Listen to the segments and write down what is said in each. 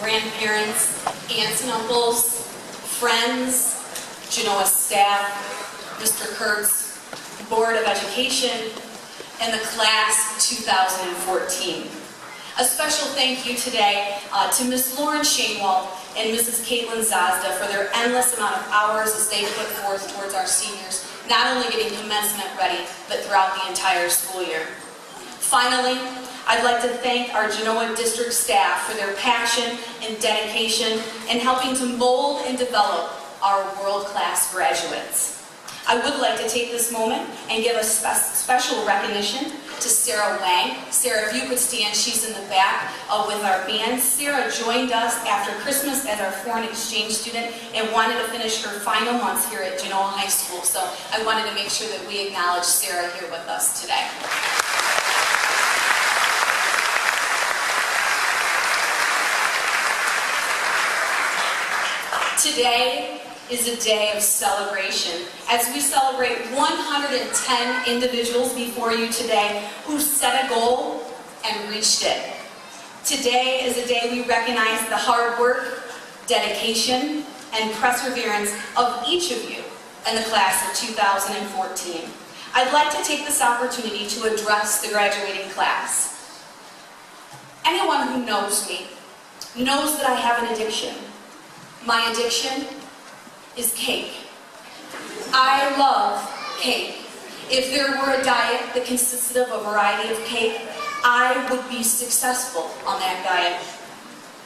grandparents, aunts and uncles, friends, Genoa staff, Mr. Kurtz, Board of Education, and the class 2014. A special thank you today to Ms. Lauren Shainwald and Mrs. Caitlin Zazda for their endless amount of hours as they put forth towards our seniors, not only getting commencement ready, but throughout the entire school year. Finally, I'd like to thank our Genoa district staff for their passion and dedication in helping to mold and develop our world-class graduates. I would like to take this moment and give a special recognition to Sarah Wang. Sarah, if you could stand, she's in the back with our band. Sarah joined us after Christmas as our foreign exchange student and wanted to finish her final months here at Genoa High School. So I wanted to make sure that we acknowledge Sarah here with us today. Today is a day of celebration as we celebrate 110 individuals before you today who set a goal and reached it. Today is a day we recognize the hard work, dedication, and perseverance of each of you in the class of 2014. I'd like to take this opportunity to address the graduating class. Anyone who knows me knows that I have an addiction. My addiction is cake. I love cake. If there were a diet that consisted of a variety of cake, I would be successful on that diet.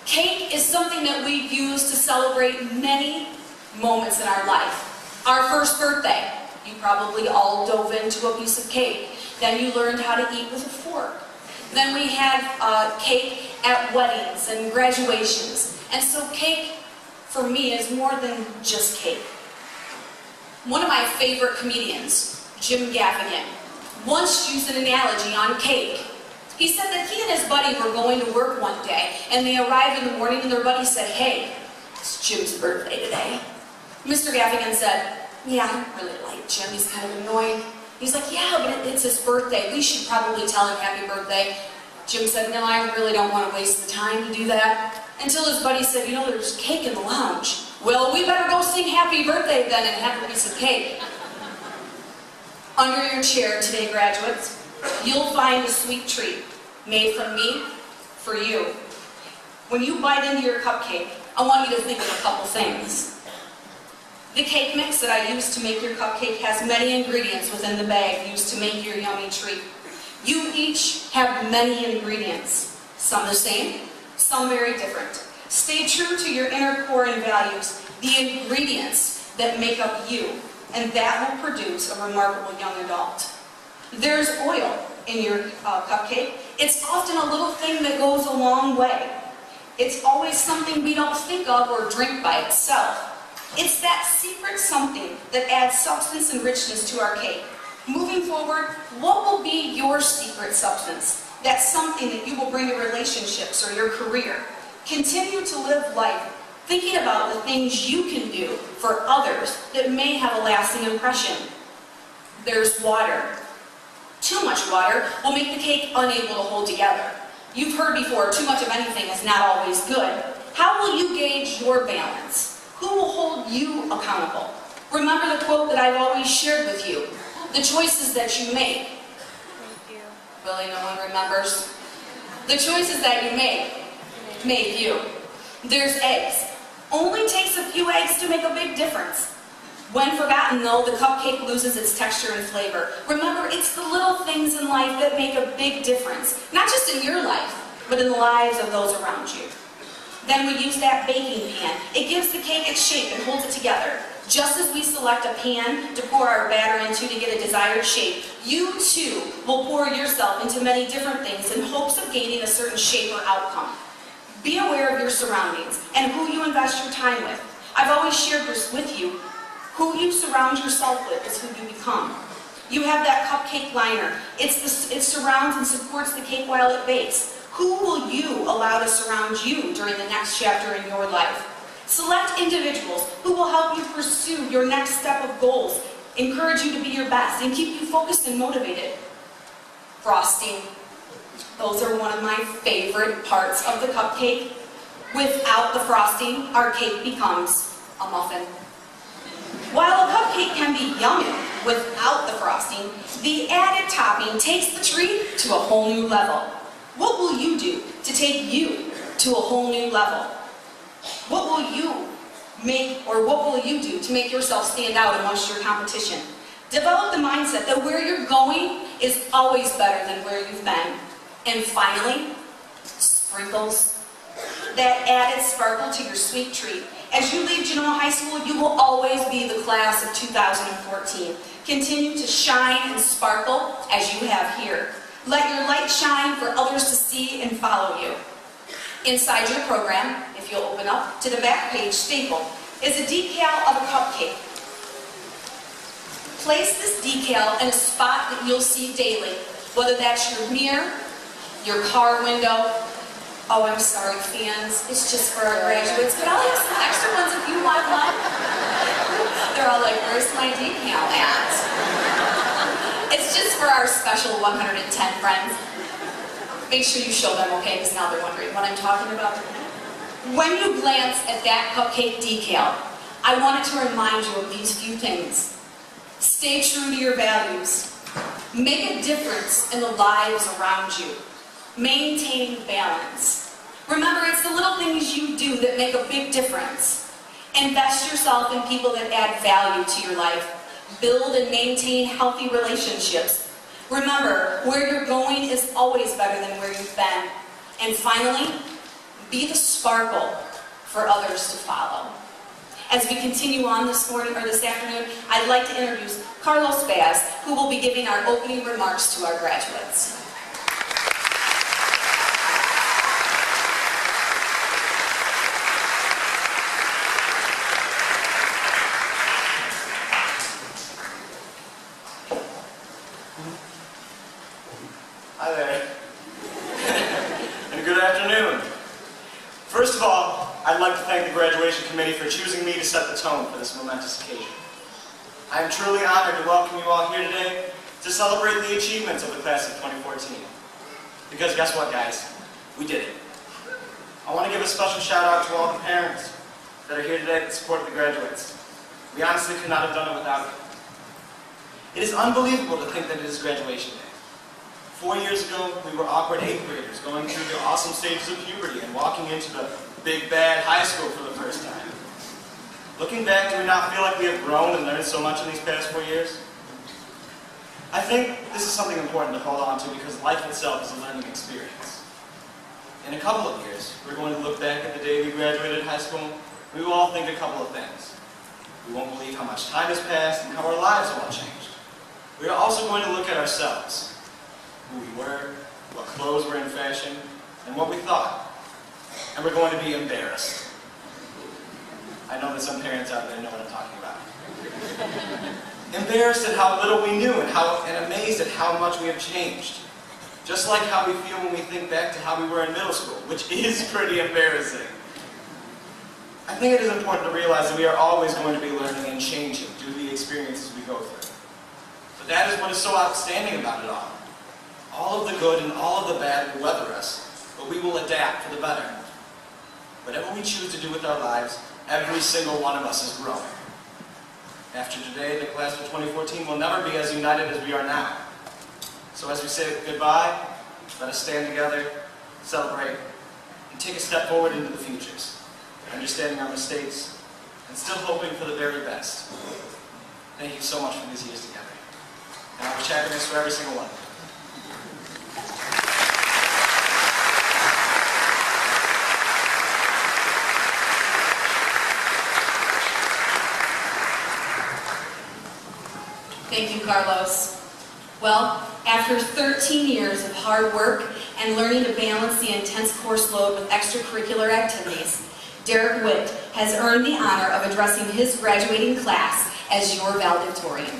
Cake is something that we use to celebrate many moments in our life. Our first birthday, you probably all dove into a piece of cake. Then you learned how to eat with a fork. Then we had cake at weddings and graduations. And so cake for me is more than just cake. One of my favorite comedians, Jim Gaffigan, once used an analogy on cake. He said that he and his buddy were going to work one day, and they arrived in the morning and their buddy said, "Hey, it's Jim's birthday today." Mr. Gaffigan said, "Yeah, I don't really like Jim, he's kind of annoying." He's like, "Yeah, but it's his birthday, we should probably tell him happy birthday." Jim said, "No, I really don't want to waste the time to do that." Until his buddy said, "You know, there's cake in the lounge." "Well, we better go sing happy birthday then and have a piece of cake." Under your chair today, graduates, you'll find a sweet treat made from me for you. When you bite into your cupcake, I want you to think of a couple things. The cake mix that I used to make your cupcake has many ingredients within the bag used to make your yummy treat. You each have many ingredients, some the same, some very different. Stay true to your inner core and values, the ingredients that make up you, and that will produce a remarkable young adult. There's oil in your cupcake. It's often a little thing that goes a long way. It's always something we don't think of or drink by itself. It's that secret something that adds substance and richness to our cake. Moving forward, what will be your secret substance? That's something that you will bring to relationships or your career. Continue to live life thinking about the things you can do for others that may have a lasting impression. There's water. Too much water will make the cake unable to hold together. You've heard before, too much of anything is not always good. How will you gauge your balance? Who will hold you accountable? Remember the quote that I've always shared with you. The choices that you make. Really, no one remembers? The choices that you make you. There's eggs. Only takes a few eggs to make a big difference. When forgotten, though, the cupcake loses its texture and flavor. Remember, it's the little things in life that make a big difference. Not just in your life, but in the lives of those around you. Then we use that baking pan. It gives the cake its shape and holds it together. Just as we select a pan to pour our batter into to get a desired shape, you too will pour yourself into many different things in hopes of gaining a certain shape or outcome. Be aware of your surroundings and who you invest your time with. I've always shared this with you. Who you surround yourself with is who you become. You have that cupcake liner. It surrounds and supports the cake while it bakes. Who will you allow to surround you during the next chapter in your life? Select individuals who will help you pursue your next step of goals, encourage you to be your best, and keep you focused and motivated. Frosting. Those are one of my favorite parts of the cupcake. Without the frosting, our cake becomes a muffin. While a cupcake can be yummy without the frosting, the added topping takes the treat to a whole new level. What will you do to take you to a whole new level? What will you do to make yourself stand out amongst your competition? Develop the mindset that where you're going is always better than where you've been. And finally, sprinkles. That added sparkle to your sweet treat. As you leave Genoa High School, you will always be the class of 2014. Continue to shine and sparkle as you have here. Let your light shine for others to see and follow you. Inside your program, if you'll open up to the back page staple, is a decal of a cupcake. Place this decal in a spot that you'll see daily, whether that's your mirror, your car window. Oh, I'm sorry, fans. It's just for our graduates, but I'll have some extra ones if you want one. They're all like, where's my decal at? It's just for our special 110 friends. Make sure you show them, okay, because now they're wondering what I'm talking about. When you glance at that cupcake decal, I wanted to remind you of these few things. Stay true to your values. Make a difference in the lives around you. Maintain balance. Remember, it's the little things you do that make a big difference. Invest yourself in people that add value to your life. Build and maintain healthy relationships. Remember, where you're going is always better than where you've been. And finally, be the sparkle for others to follow. As we continue on this morning or this afternoon, I'd like to introduce Carlos Baz, who will be giving our opening remarks to our graduates. Hi there, and good afternoon. First of all, I'd like to thank the graduation committee for choosing me to set the tone for this momentous occasion. I am truly honored to welcome you all here today to celebrate the achievements of the class of 2014. Because guess what, guys? We did it. I want to give a special shout out to all the parents that are here today to support the graduates. We honestly could not have done it without you. It is unbelievable to think that it is graduation day. 4 years ago, we were awkward 8th graders going through the awesome stages of puberty and walking into the big bad high school for the first time. Looking back, do we not feel like we have grown and learned so much in these past 4 years? I think this is something important to hold on to because life itself is a learning experience. In a couple of years, we're going to look back at the day we graduated high school. We will all think a couple of things. We won't believe how much time has passed and how our lives have all changed. We are also going to look at ourselves. Who we were, what clothes were in fashion, and what we thought. And we're going to be embarrassed. I know that some parents out there know what I'm talking about. Embarrassed at how little we knew and amazed at how much we have changed. Just like how we feel when we think back to how we were in middle school, which is pretty embarrassing. I think it is important to realize that we are always going to be learning and changing due to the experiences we go through. But that is what is so outstanding about it all. All of the good and all of the bad will weather us, but we will adapt for the better. Whatever we choose to do with our lives, every single one of us is growing. After today, the class of 2014 will never be as united as we are now. So as we say goodbye, let us stand together, celebrate, and take a step forward into the futures, understanding our mistakes, and still hoping for the very best. Thank you so much for these years together. And I wish happiness for every single one of you. Thank you, Carlos. Well, after 13 years of hard work and learning to balance the intense course load with extracurricular activities, Derek Witt has earned the honor of addressing his graduating class as your valedictorian.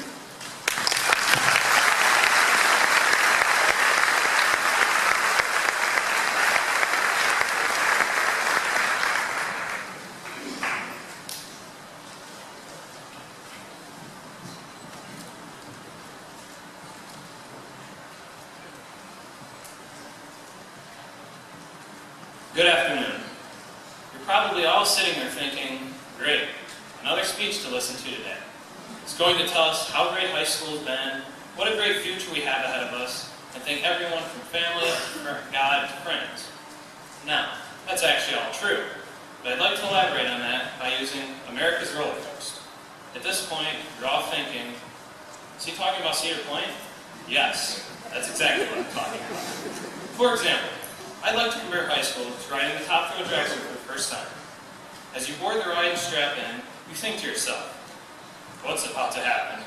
Good afternoon. probably all sitting there thinking, great, another speech to listen to today. It's going to tell us how great high school has been, what a great future we have ahead of us, and thank everyone from family, God, to friends. Now, that's actually all true, but I'd like to elaborate on that by using America's roller coaster. At this point, you're all thinking, is he talking about Cedar Point? Yes, that's exactly what I'm talking about. For example, I'd like to compare high school to riding the top thrill dragster for the first time. As you board the ride and strap in, you think to yourself, what's about to happen?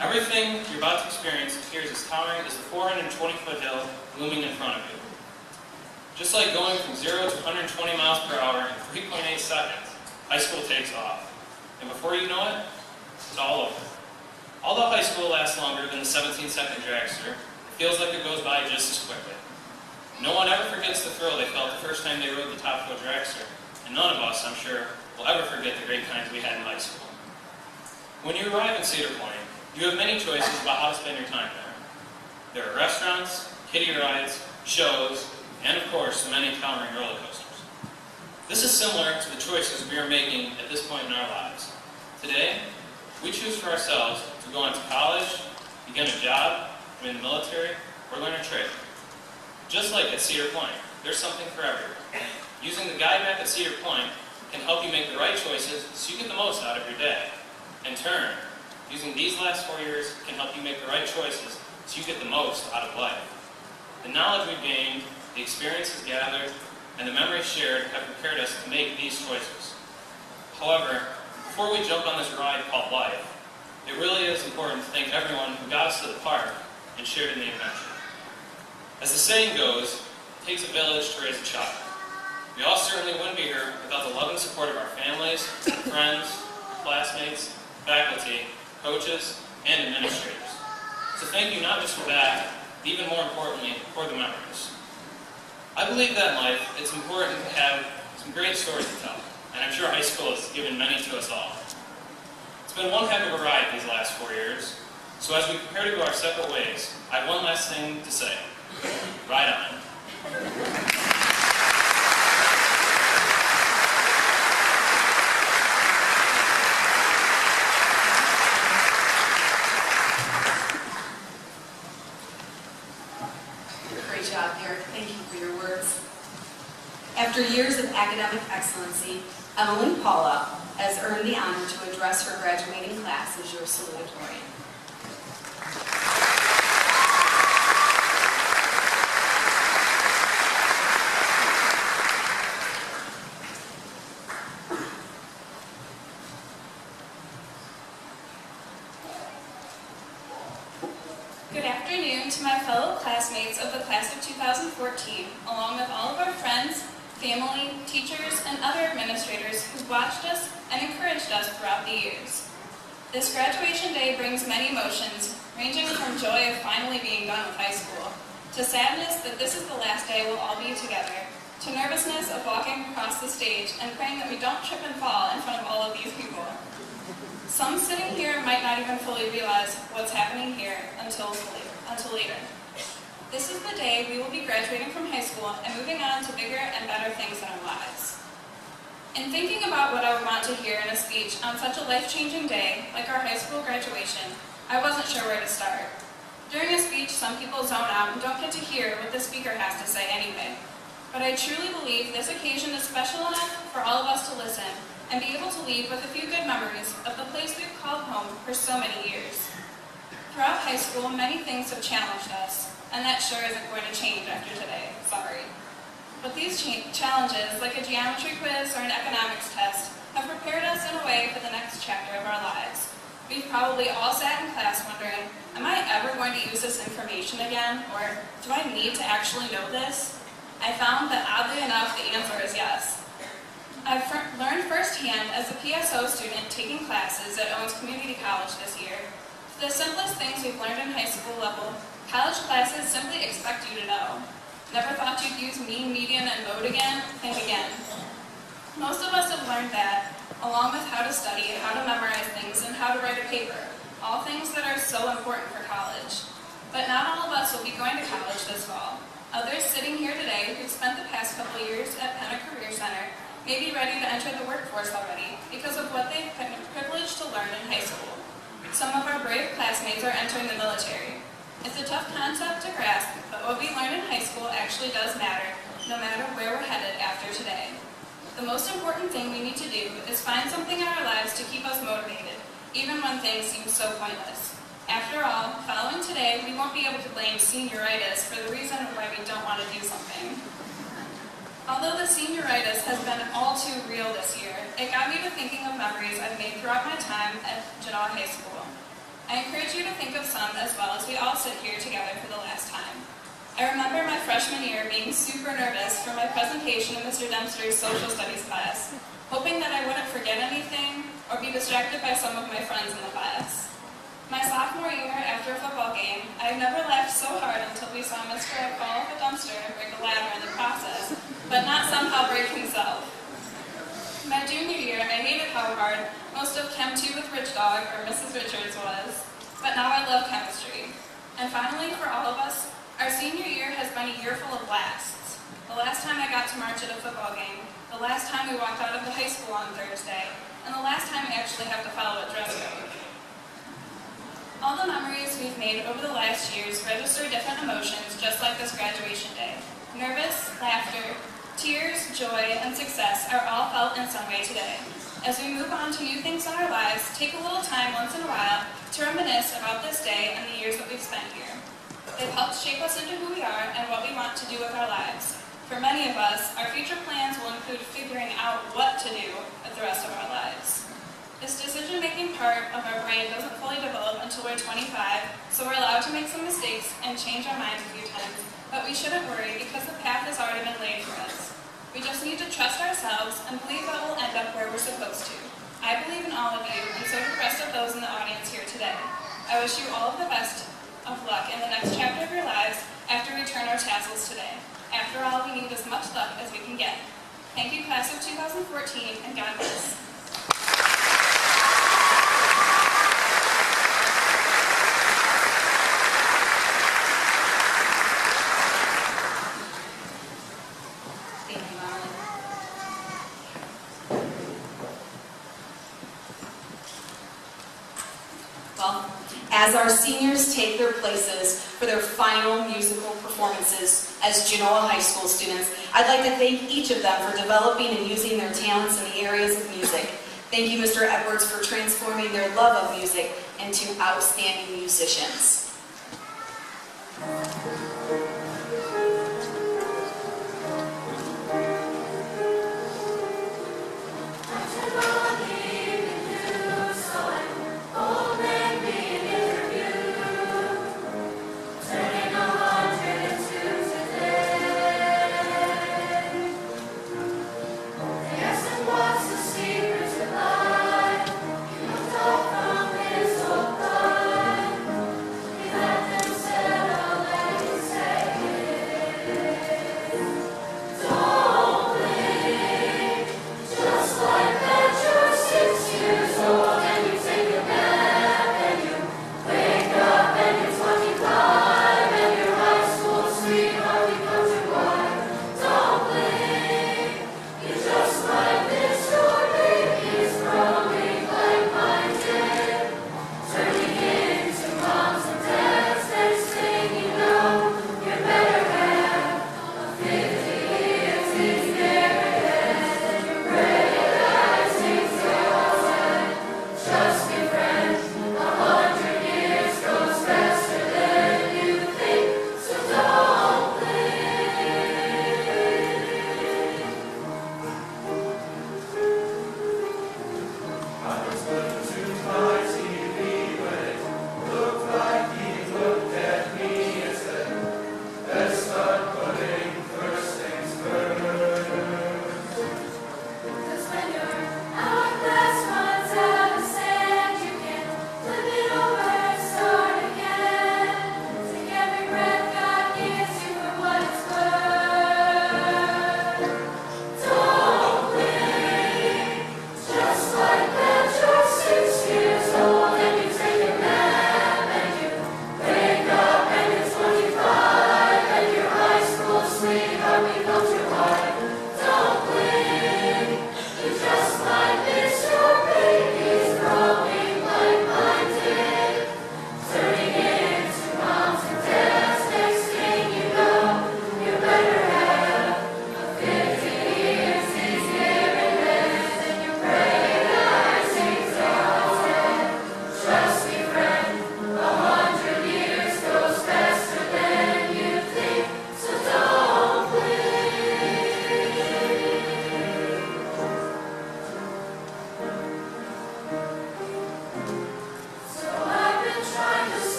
Everything you're about to experience appears as towering as the 420-foot hill looming in front of you. Just like going from 0 to 120 miles per hour in 3.8 seconds, high school takes off. And before you know it, it's all over. Although high school lasts longer than the 17-second dragster, it feels like it goes by just as quickly. No one ever forgets the thrill they felt the first time they rode the top thrill dragster, and none of us, I'm sure, will ever forget the great times we had in high school. When you arrive in Cedar Point, you have many choices about how to spend your time there. There are restaurants, kiddie rides, shows, and of course, the many towering roller coasters. This is similar to the choices we are making at this point in our lives. Today, we choose for ourselves to go on to college, begin a job, join the military, or learn a trade. Just like at Cedar Point, there's something for everyone. Using the guide map at Cedar Point can help you make the right choices so you get the most out of your day. In turn, using these last 4 years can help you make the right choices so you get the most out of life. The knowledge we've gained, the experiences gathered, and the memories shared have prepared us to make these choices. However, before we jump on this ride called life, it really is important to thank everyone who got us to the park and shared in the adventure. As the saying goes, it takes a village to raise a child. We all certainly wouldn't be here without the love and support of our families, friends, classmates, faculty, coaches, and administrators. So thank you not just for that, but even more importantly, for the memories. I believe that in life, it's important to have some great stories to tell, and I'm sure high school has given many to us all. It's been one heck of a ride these last 4 years, so as we prepare to go our separate ways, I have one last thing to say. Ride on. Great job, Derek. Thank you for your words. After years of academic excellency, Emmeline Paula has earned the honor to address her graduating class as your salutatorian. Good afternoon to my fellow classmates of the class of 2014, along with all of our friends, family, teachers, and other administrators who watched us and encouraged us throughout the years. This graduation day brings many emotions, ranging from joy of finally being done with high school, to sadness that this is the last day we'll all be together, to nervousness of walking across the stage and praying that we don't trip and fall in front of all of these people. Some sitting here might not even fully realize what's happening here until later. This is the day we will be graduating from high school and moving on to bigger and better things in our lives. In thinking about what I would want to hear in a speech on such a life-changing day, like our high school graduation, I wasn't sure where to start. During a speech, some people zone out and don't get to hear what the speaker has to say anyway. But I truly believe this occasion is special enough for all of us to listen and be able to leave with a few good memories of the place we've called home for so many years. Throughout high school, many things have challenged us, and that sure isn't going to change after today, sorry. But these challenges, like a geometry quiz or an economics test, have prepared us in a way for the next chapter of our lives. We've probably all sat in class wondering, am I ever going to use this information again, or do I need to actually know this? I found that oddly enough, the answer is yes. I've learned firsthand as a PSO student taking classes at Owens Community College this year. The simplest things we've learned in high school level, college classes simply expect you to know. Never thought you'd use mean, median, and mode again? Think again. Most of us have learned that, along with how to study, how to memorize things, and how to write a paper, all things that are so important for college. But not all of us will be going to college this fall. Others sitting here today who've spent the past couple years at Penn Career Center may be ready to enter the workforce already because of what they've been privileged to learn in high school. Some of our brave classmates are entering the military. It's a tough concept to grasp, but what we learn in high school actually does matter, no matter where we're headed after today. The most important thing we need to do is find something in our lives to keep us motivated, even when things seem so pointless. After all, following today, we won't be able to blame senioritis for the reason why we don't want to do something. Although the senioritis has been all too real this year, it got me to thinking of memories I've made throughout my time at Genoa High School. I encourage you to think of some as well as we all sit here together for the last time. I remember my freshman year being super nervous for my presentation in Mr. Dempster's social studies class, hoping that I wouldn't forget anything or be distracted by some of my friends in the class. My sophomore year, after a football game, I never laughed so hard until we saw Mr. Ed fall off a dumpster and break a ladder in the process, but not somehow break himself. My junior year, I hated how hard most of Chem 2 with Rich Dog, or Mrs. Richards, was, but now I love chemistry. And finally, for all of us, our senior year has been a year full of blasts. The last time I got to march at a football game, the last time we walked out of the high school on Thursday, and the last time we actually have to follow a dress code. All the memories we've made over the last years register different emotions, just like this graduation day. Nervous, laughter, tears, joy, and success are all felt in some way today. As we move on to new things in our lives, take a little time once in a while to reminisce about this day and the years that we've spent here. They've helped shape us into who we are and what we want to do with our lives. For many of us, our future plans will include figuring out what to do with the rest of our lives. This decision-making part of our brain doesn't fully develop until we're 25, so we're allowed to make some mistakes and change our minds a few times, but we shouldn't worry because the path has already been laid for us. We just need to trust ourselves and believe that we'll end up where we're supposed to. I believe in all of you, and so do the rest of those in the audience here today. I wish you all of the best of luck in the next chapter of your lives after we turn our tassels today. After all, we need as much luck as we can get. Thank you, class of 2014, and God bless. Well, as our seniors take their places for their final musical performances as Genoa High School students, I'd like to thank each of them for developing and using their talents in the areas of music. Thank you, Mr. Edwards, for transforming their love of music into outstanding musicians. Say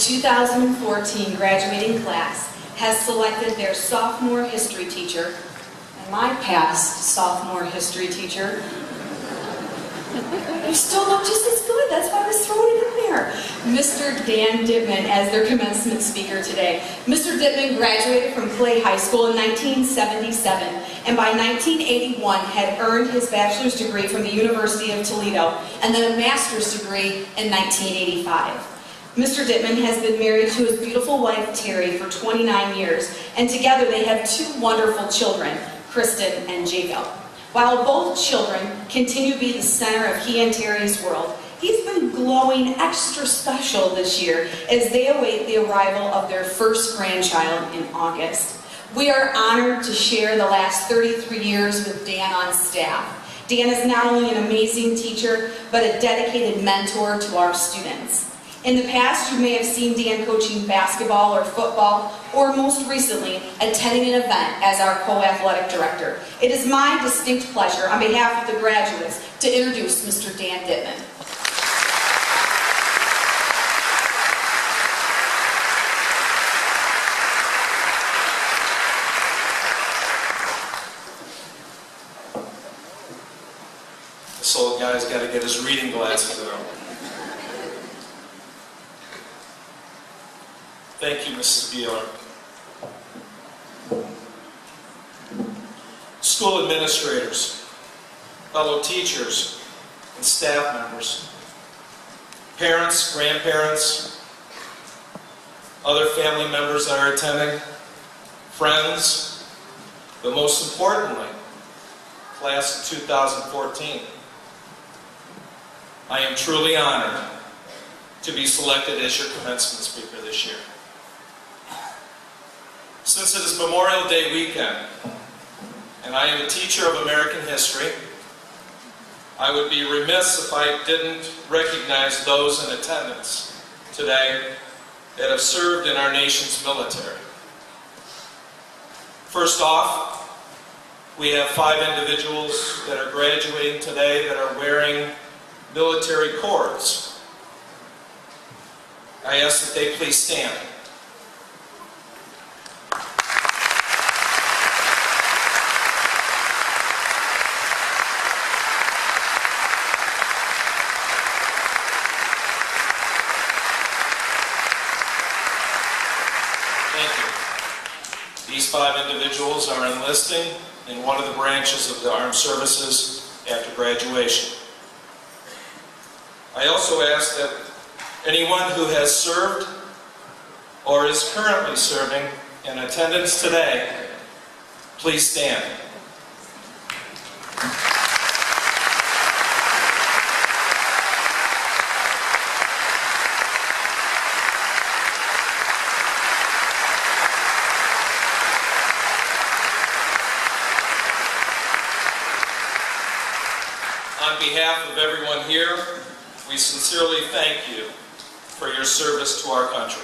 2014 graduating class has selected their sophomore history teacher, and my past sophomore history teacher. You still look just as good, that's why I was throwing it in there. Mr. Dan Dittman as their commencement speaker today. Mr. Dittman graduated from Clay High School in 1977, and by 1981 had earned his bachelor's degree from the University of Toledo, and then a master's degree in 1985. Mr. Dittman has been married to his beautiful wife, Terry, for 29 years, and together they have two wonderful children, Kristen and Jacob. While both children continue to be the center of he and Terry's world, he's been glowing extra special this year as they await the arrival of their first grandchild in August. We are honored to share the last 33 years with Dan on staff. Dan is not only an amazing teacher, but a dedicated mentor to our students. In the past, you may have seen Dan coaching basketball or football, or most recently, attending an event as our co-athletic director. It is my distinct pleasure, on behalf of the graduates, to introduce Mr. Dan Dittman. This old guy's got to get his reading glasses out. Thank you, Mrs. Beeler. School administrators, fellow teachers, and staff members, parents, grandparents, other family members that are attending, friends, but most importantly, class of 2014. I am truly honored to be selected as your commencement speaker this year. Since it is Memorial Day weekend, and I am a teacher of American history, I would be remiss if I didn't recognize those in attendance today that have served in our nation's military. First off, we have 5 individuals that are graduating today that are wearing military cords. I ask that they please stand. These 5 individuals are enlisting in one of the branches of the armed services after graduation. I also ask that anyone who has served or is currently serving in attendance today, please stand. On behalf of everyone here, we sincerely thank you for your service to our country.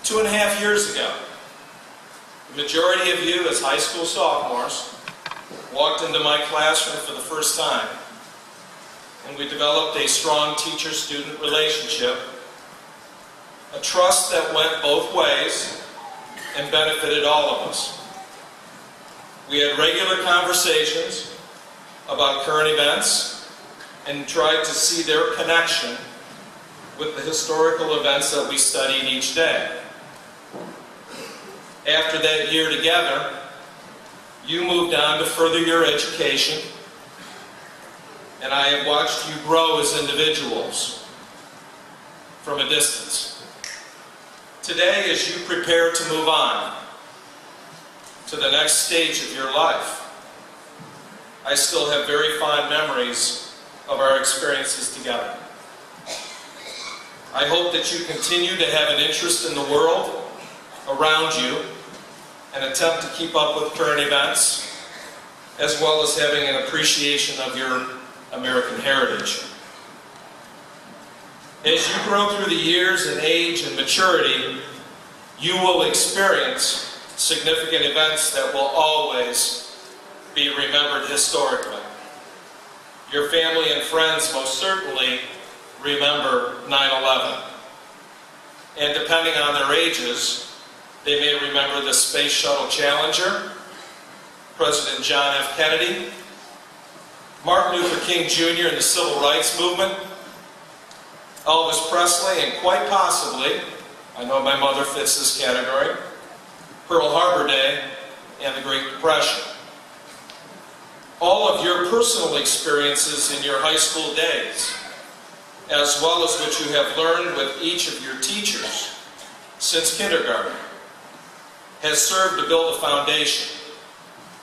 2.5 years ago, the majority of you as high school sophomores walked into my classroom for the first time, and we developed a strong teacher-student relationship, a trust that went both ways and benefited all of us. We had regular conversations about current events and tried to see their connection with the historical events that we studied each day. After that year together, you moved on to further your education, and I have watched you grow as individuals from a distance. Today, as you prepare to move on to the next stage of your life, I still have very fond memories of our experiences together. I hope that you continue to have an interest in the world around you and attempt to keep up with current events, as well as having an appreciation of your American heritage. As you grow through the years in age and maturity, you will experience significant events that will always be remembered historically. Your family and friends most certainly remember 9/11. and depending on their ages, they may remember the Space Shuttle Challenger, President John F. Kennedy, Martin Luther King Jr. and the Civil Rights Movement, Elvis Presley, and quite possibly, I know my mother fits this category, Pearl Harbor Day and the Great Depression. All of your personal experiences in your high school days, as well as what you have learned with each of your teachers since kindergarten, has served to build a foundation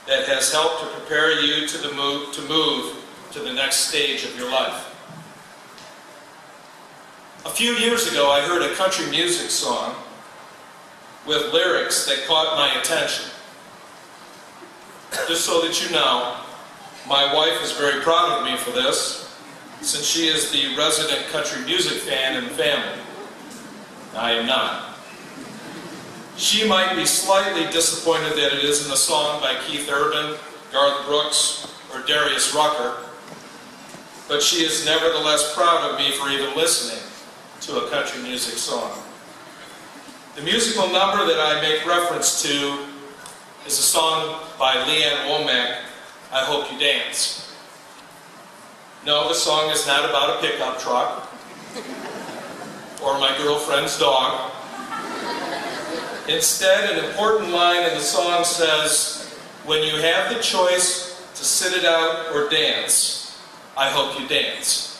that has helped to prepare you to move to the next stage of your life. A few years ago, I heard a country music song with lyrics that caught my attention. Just so that you know, my wife is very proud of me for this, since she is the resident country music fan in the family. I am not. She might be slightly disappointed that it isn't a song by Keith Urban, Garth Brooks, or Darius Rucker, but she is nevertheless proud of me for even listening to a country music song. The musical number that I make reference to is a song by Leanne Womack, I Hope You Dance. No, the song is not about a pickup truck or my girlfriend's dog. Instead, an important line in the song says, "When you have the choice to sit it out or dance, I hope you dance."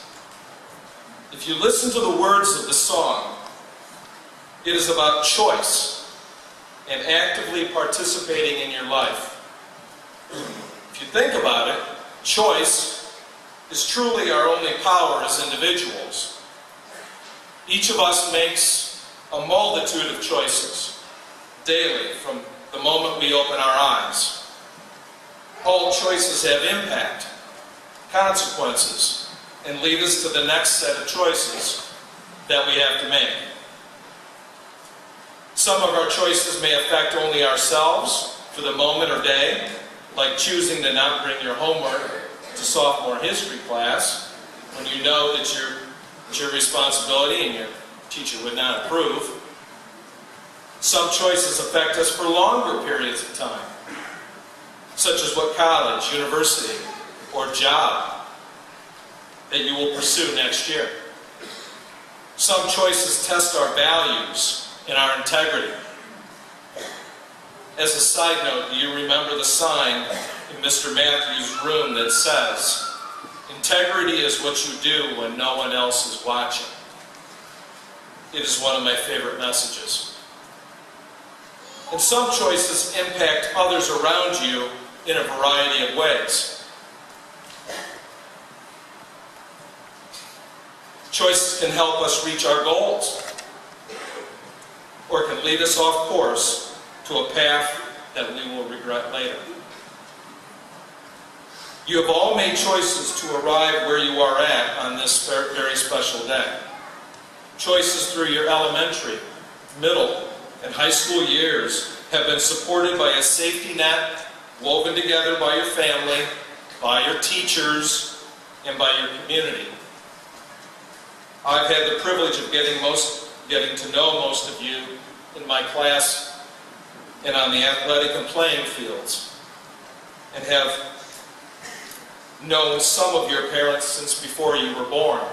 If you listen to the words of the song, it is about choice and actively participating in your life. If you think about it, choice is truly our only power as individuals. Each of us makes a multitude of choices daily from the moment we open our eyes. All choices have impact, consequences, and lead us to the next set of choices that we have to make. Some of our choices may affect only ourselves for the moment or day, like choosing to not bring your homework to sophomore history class when you know that it's your responsibility and your teacher would not approve. Some choices affect us for longer periods of time, such as what college, university, or job that you will pursue next year. Some choices test our values and our integrity. As a side note, do you remember the sign in Mr. Matthews' room that says, "Integrity is what you do when no one else is watching"? It is one of my favorite messages. And some choices impact others around you in a variety of ways. Choices can help us reach our goals, or can lead us off course to a path that we will regret later. You have all made choices to arrive where you are at on this very special day. Choices through your elementary, middle, and high school years have been supported by a safety net woven together by your family, by your teachers, and by your community. I've had the privilege of getting to know most of you in my class and on the athletic and playing fields, and have known some of your parents since before you were born.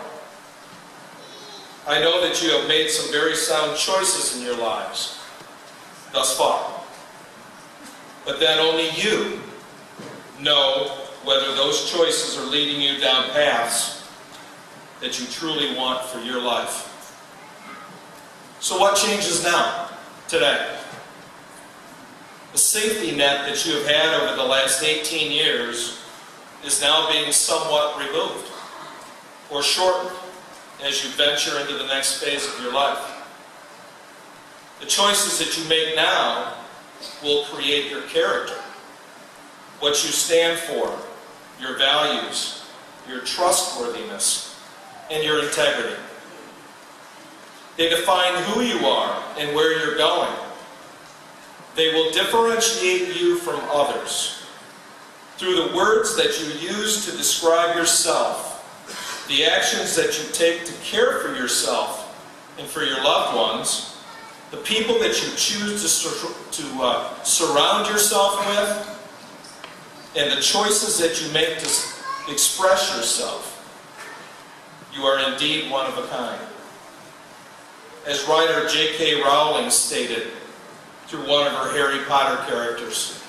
I know that you have made some very sound choices in your lives thus far, but then only you know whether those choices are leading you down paths that you truly want for your life. So what changes now, today? The safety net that you have had over the last 18 years is now being somewhat removed or shortened as you venture into the next phase of your life. The choices that you make now will create your character, what you stand for, your values, your trustworthiness, and your integrity. They define who you are and where you're going. They will differentiate you from others through the words that you use to describe yourself, the actions that you take to care for yourself, and for your loved ones, the people that you choose to surround yourself with, and the choices that you make to express yourself, you are indeed one of a kind. As writer J.K. Rowling stated through one of her Harry Potter characters,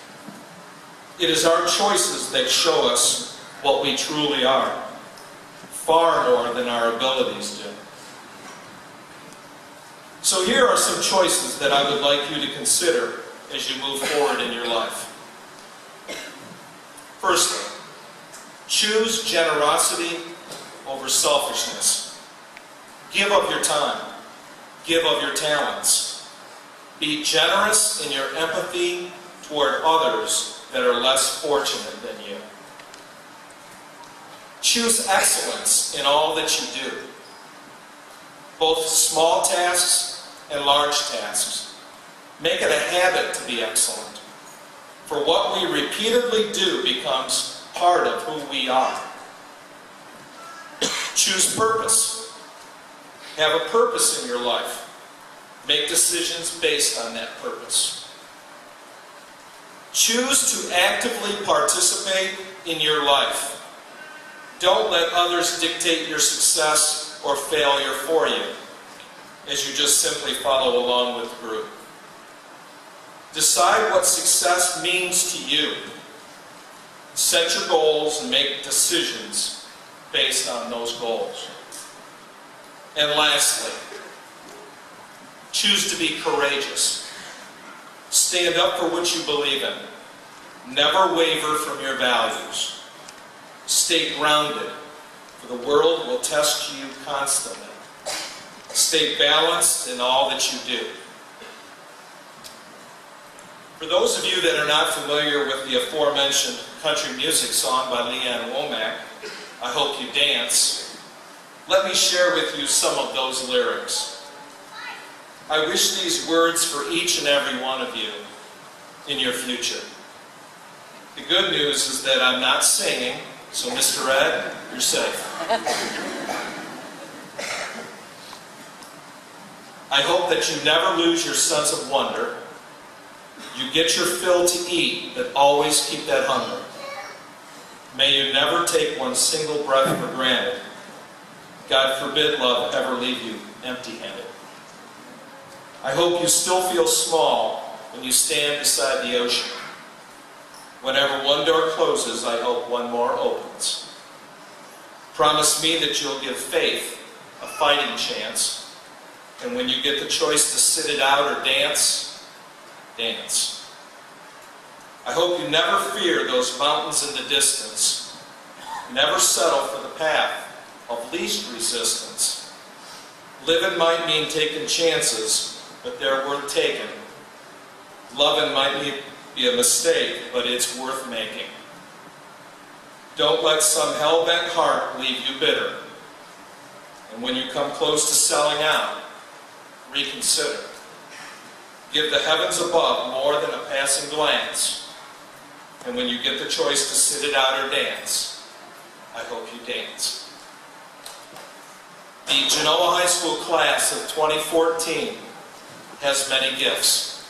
it is our choices that show us what we truly are, far more than our abilities do. So here are some choices that I would like you to consider as you move forward in your life. Firstly, choose generosity over selfishness. Give of your time. Give of your talents. Be generous in your empathy toward others that are less fortunate than you. Choose excellence in all that you do, both small tasks and large tasks. Make it a habit to be excellent, for what we repeatedly do becomes part of who we are. Choose purpose. Have a purpose in your life. Make decisions based on that purpose. Choose to actively participate in your life. Don't let others dictate your success or failure for you, as you just simply follow along with the group. Decide what success means to you. Set your goals and make decisions based on those goals. And lastly, choose to be courageous. Stand up for what you believe in. Never waver from your values. Stay grounded, for the world will test you constantly. Stay balanced in all that you do. For those of you that are not familiar with the aforementioned country music song by Leanne Womack, I Hope You Dance, let me share with you some of those lyrics. I wish these words for each and every one of you in your future. The good news is that I'm not singing, so Mr. Ed, you're safe. I hope that you never lose your sense of wonder. You get your fill to eat, but always keep that hunger. May you never take one single breath for granted. God forbid love ever leave you empty-handed. I hope you still feel small when you stand beside the ocean. Whenever one door closes, I hope one more opens. Promise me that you'll give faith a fighting chance, and when you get the choice to sit it out or dance, dance. I hope you never fear those mountains in the distance. Never settle for the path of least resistance. Living might mean taking chances, but they're worth taking. Loving might be a mistake, but it's worth making. Don't let some hell-bent heart leave you bitter. And when you come close to selling out, reconsider. Give the heavens above more than a passing glance. And when you get the choice to sit it out or dance, I hope you dance. The Genoa High School class of 2014 has many gifts.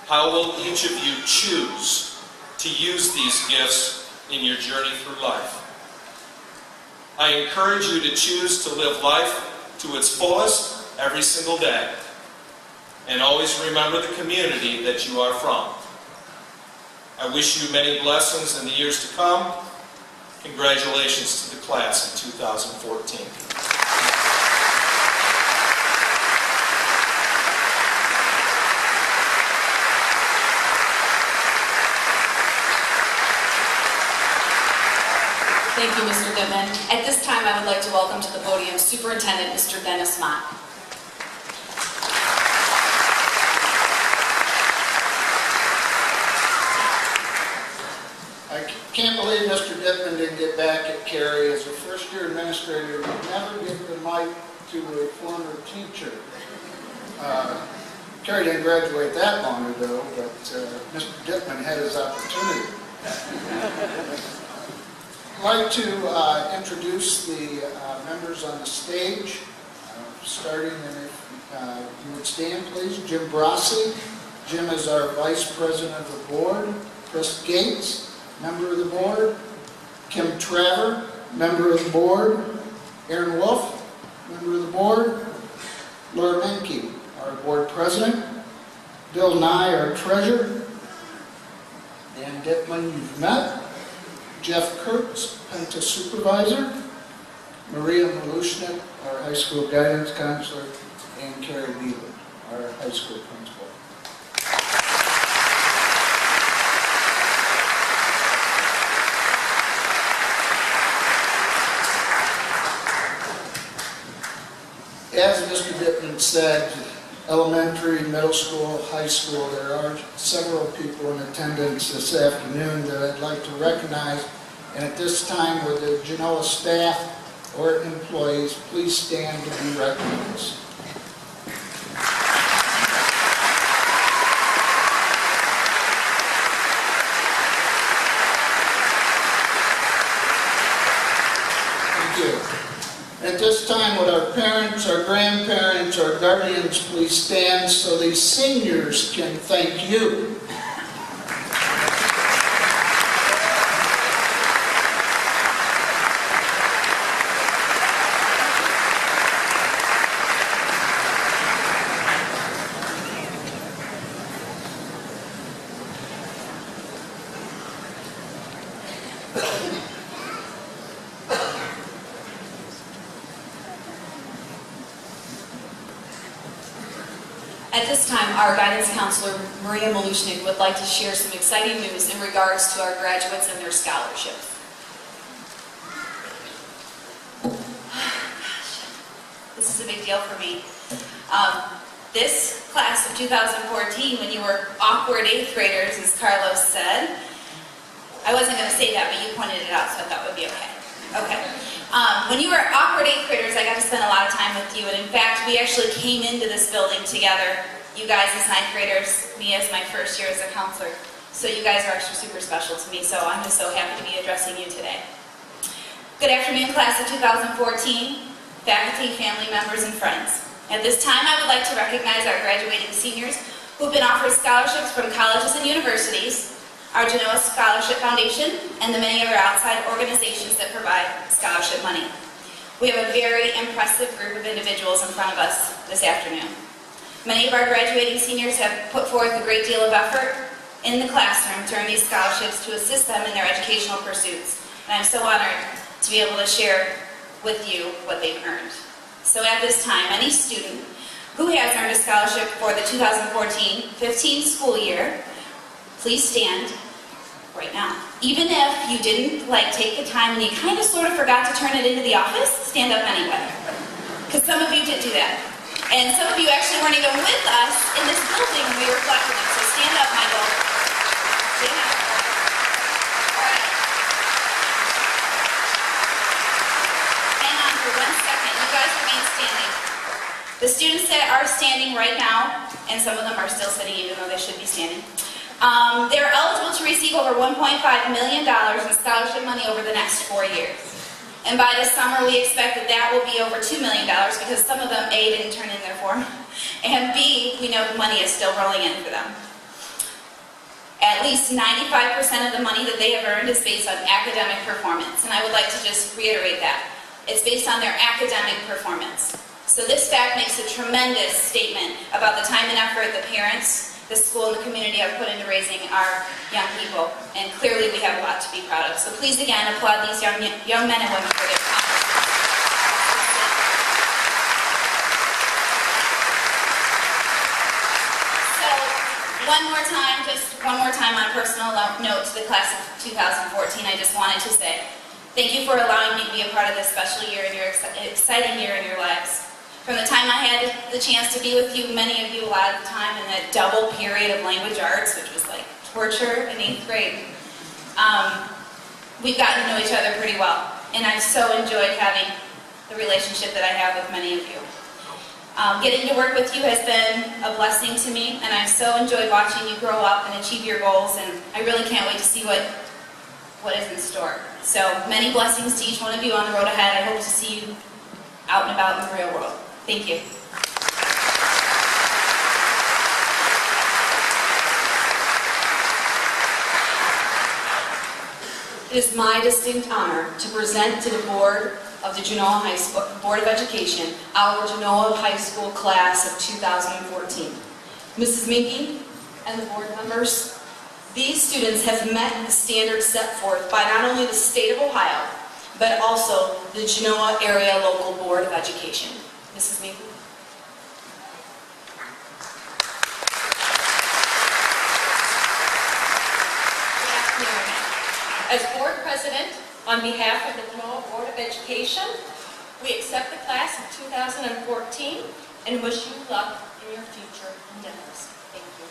How will each of you choose to use these gifts in your journey through life? I encourage you to choose to live life to its fullest every single day. And always remember the community that you are from. I wish you many blessings in the years to come. Congratulations to the class in 2014. Thank you, Mr. Goodman. At this time, I would like to welcome to the podium Superintendent Mr. Dennis Mott. I can't believe Mr. Dittman didn't get back at Carrie. As a first-year administrator, would never give the mic to a former teacher. Carrie didn't graduate that long ago, but Mr. Dittman had his opportunity. I'd like to introduce the members on the stage. starting, and if you would stand, please. Jim Brossi. Jim is our Vice President of the Board. Chris Gates, member of the Board. Kim Traver, member of the Board. Aaron Wolf, member of the Board. Laura Menke, our Board President. Bill Nye, our Treasurer. Dan Dittman, you've met. Jeff Kurtz, Penta Supervisor. Maria Malushnik, our High School Guidance Counselor. And Carrie Nealon, our High School Principal. As Mr. Dittman said, elementary, middle school, high school, there are several people in attendance this afternoon that I'd like to recognize. And at this time, with the Genoa staff or employees, please stand to be recognized. Thank you. At this time, would our parents, our grandparents, our guardians please stand so these seniors can thank you. At this time, our guidance counselor, Maria Malushnik, would like to share some exciting news in regards to our graduates and their scholarships. This is a big deal for me. This class of 2014, when you were awkward 8th graders, as Carlos said, I wasn't going to say that, but you pointed it out, so I thought it would be okay. Okay. When you were awkward 8th graders, I got to spend a lot of time with you, and in fact, we actually came into this building together, you guys as 9th graders, me as my first year as a counselor. So you guys are actually super special to me, so I'm just so happy to be addressing you today. Good afternoon, class of 2014, faculty, family members, and friends. At this time, I would like to recognize our graduating seniors who have been offered scholarships from colleges and universities, our Genoa Scholarship Foundation, and the many other outside organizations that provide scholarship money. We have a very impressive group of individuals in front of us this afternoon. Many of our graduating seniors have put forth a great deal of effort in the classroom to earn these scholarships to assist them in their educational pursuits. And I'm so honored to be able to share with you what they've earned. So at this time, any student who has earned a scholarship for the 2014-15 school year, please stand right now. Even if you didn't take the time and you kind of sort of forgot to turn it into the office, stand up anyway. Because some of you did do that. And some of you actually weren't even with us in this building when we were collecting them. So stand up, Michael. Stand up. All right. Hang on for 1 second. You guys remain standing. The students that are standing right now, and some of them are still sitting even though they should be standing, they're eligible to receive over $1.5 million in scholarship money over the next 4 years. And by this summer, we expect that that will be over $2 million because some of them, A, didn't turn in their form, and B, we know the money is still rolling in for them. At least 95% of the money that they have earned is based on academic performance, and I would like to just reiterate that. It's based on their academic performance. So this fact makes a tremendous statement about the time and effort the parents, the school, and the community have put into raising our young people. And clearly we have a lot to be proud of. So please again applaud these young men and women for their accomplishments. So one more time on a personal note to the class of 2014, I just wanted to say thank you for allowing me to be a part of this special year and your exciting year in your lives. From the time I had the chance to be with you, many of you a lot of the time in that double period of language arts, which was like torture in 8th grade, we've gotten to know each other pretty well. And I've so enjoyed having the relationship that I have with many of you. Getting to work with you has been a blessing to me, and I've so enjoyed watching you grow up and achieve your goals, and I really can't wait to see what is in store. So many blessings to each one of you on the road ahead. I hope to see you out and about in the real world. Thank you. It is my distinct honor to present to the board of the Genoa High School Board of Education our Genoa High School class of 2014. Mrs. Minky and the board members, these students have met the standards set forth by not only the state of Ohio, but also the Genoa Area Local Board of Education. Mrs. Minky. As board president, on behalf of the Genoa Board of Education, we accept the class of 2014 and wish you luck in your future endeavors. Thank you.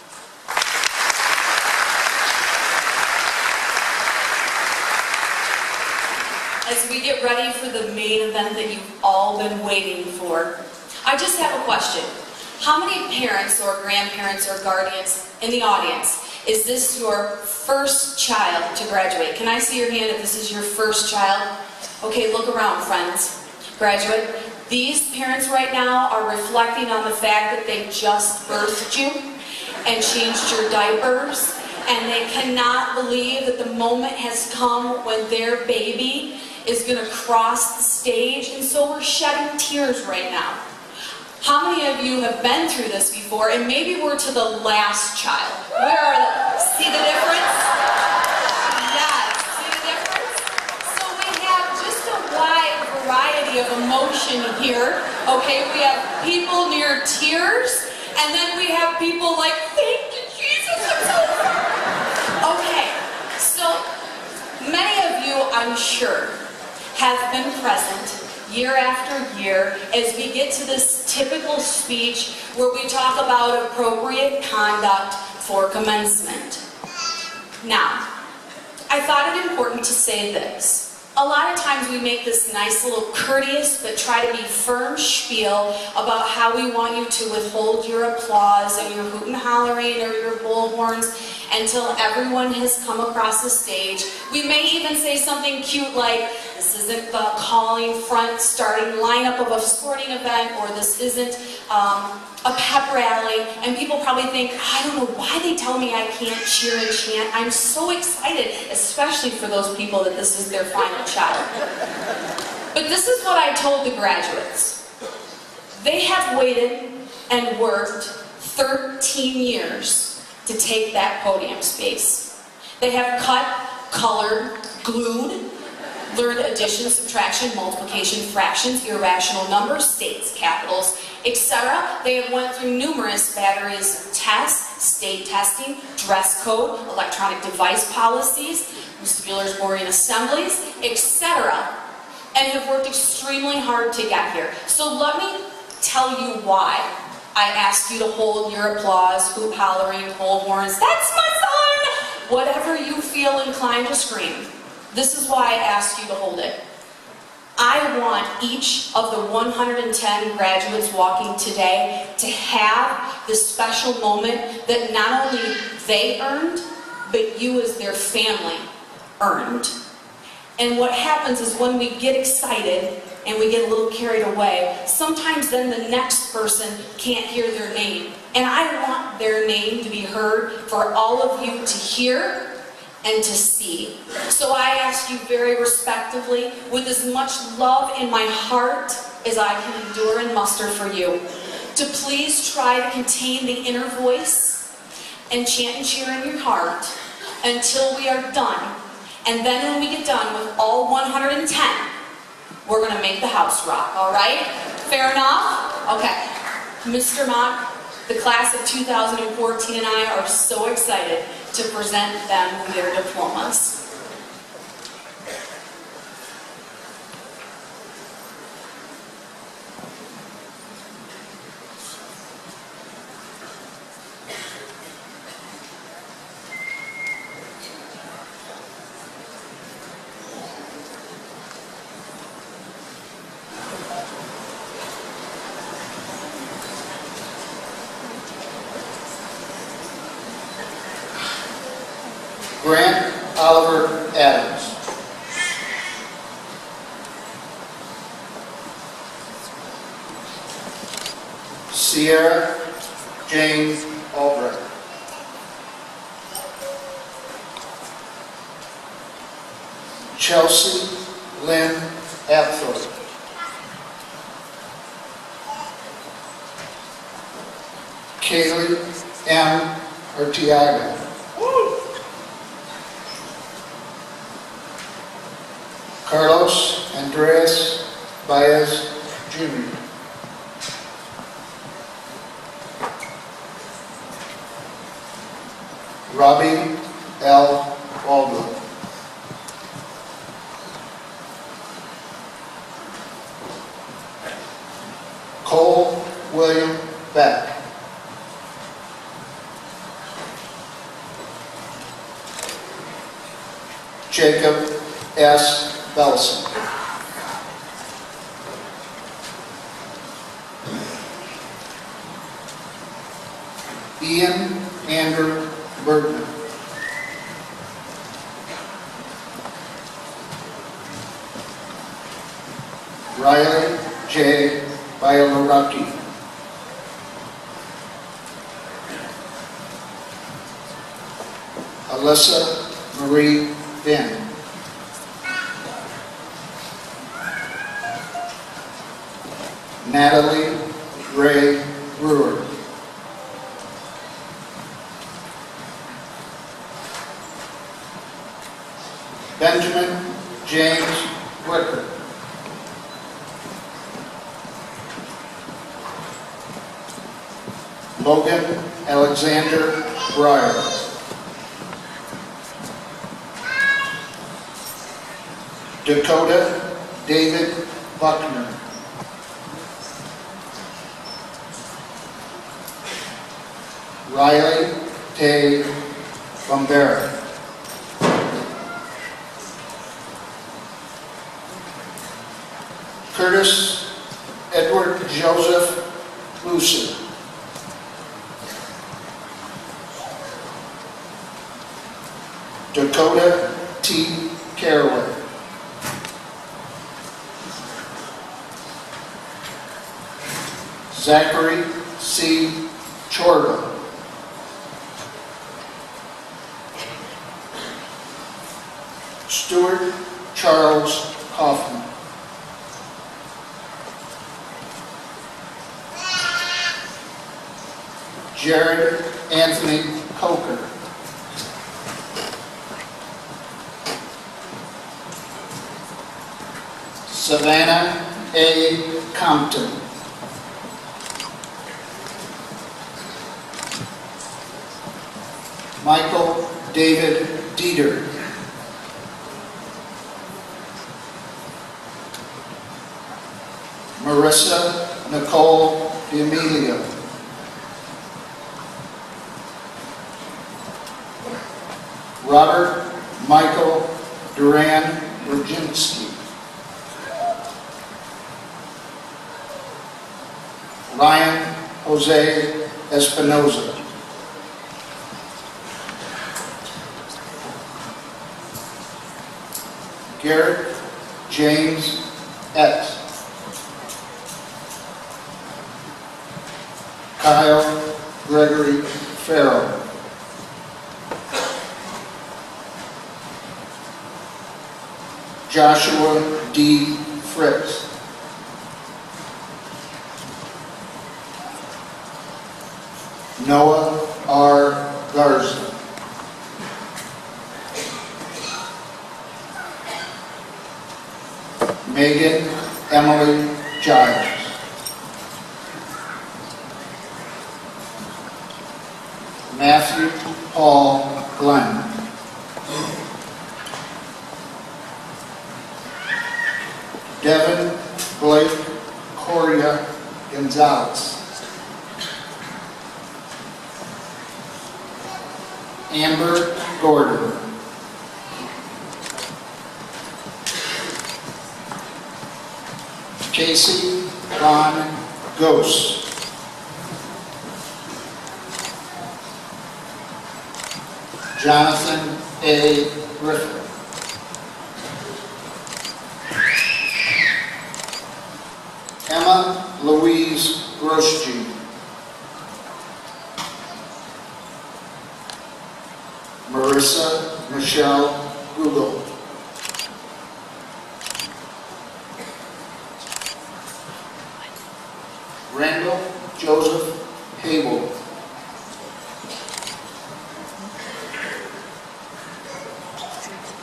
As we get ready for the main event that you've all been waiting for, I just have a question. How many parents or grandparents or guardians in the audience is this your first child to graduate? Can I see your hand if this is your first child? Okay, look around, friends. Graduate. These parents right now are reflecting on the fact that they just birthed you and changed your diapers, and they cannot believe that the moment has come when their baby is going to cross the stage, and so we're shedding tears right now. How many of you have been through this before, and maybe we're to the last child? Where are they? See the difference? Yes, see the difference? So we have just a wide variety of emotion here. Okay, we have people near tears, and then we have people like, thank you, Jesus, it's over. Okay, so many of you, I'm sure, have been present year after year as we get to this typical speech where we talk about appropriate conduct for commencement. Now, I thought it important to say this. A lot of times we make this nice little courteous but try to be firm spiel about how we want you to withhold your applause and your hoot and hollering or your bullhorns until everyone has come across the stage. We may even say something cute like, this isn't the calling front starting lineup of a sporting event, or this isn't a pep rally, and people probably think, I don't know why they tell me I can't cheer and chant. I'm so excited, especially for those people that this is their final child. But this is what I told the graduates. They have waited and worked 13 years to take that podium space. They have cut, colored, glued, learned addition, subtraction, multiplication, fractions, irrational numbers, states, capitals, etc. They have went through numerous batteries of tests, state testing, dress code, electronic device policies, muscular boring assemblies, etc. and have worked extremely hard to get here. So let me tell you why I asked you to hold your applause, hoop hollering, hold horns, that's my son! Whatever you feel inclined to scream. This is why I asked you to hold it. I want each of the 110 graduates walking today to have this special moment that not only they earned, but you as their family earned. And what happens is when we get excited and we get a little carried away, sometimes then the next person can't hear their name. And I want their name to be heard for all of you to hear and to see. So I ask you very respectfully, with as much love in my heart as I can endure and muster for you, to please try to contain the inner voice and chant and cheer in your heart until we are done. And then when we get done with all 110, we're going to make the house rock, all right? Fair enough? Okay. Mr. Mock, the class of 2014 and I are so excited to present them with their diplomas. Grant Oliver Adams. Sierra Jane Albrecht. Chelsea Lynn Apthorpe. Kaylee M. Artiaga. Carlos Andres Baez Jr. Robbie L. Baldwin. Cole William Beck. Jacob S. Belson. Ian Andrew Bergman. Riley J. Bailaraki. Alyssa Marie Vinn. Natalie Ray Brewer. Benjamin James Wicker. Logan Alexander Breyer. Dakota David Buckner. Riley Tay Bombera. Curtis Edward Joseph Lucy. Dakota T. Caraway. Zachary C. Chorba. Stuart Charles Kaufman. Jared Anthony Coker. Savannah A. Compton. Michael David Dieter. Marissa Nicole D'Amelio. Robert Michael Duran Roginski. Ryan Jose Espinoza. Garrett James Etz. Kyle Gregory Farrell. Joshua D. Fritz. Noah R. Garza. Megan Emily Giles. Matthew Paul Glenn. Devin Blake Coria Gonzalez. Amber Gordon. Casey Von Gose. Jonathan A. Griffin. Emma Louise Grosjean. Marissa Michelle Google. Randall Joseph Hable.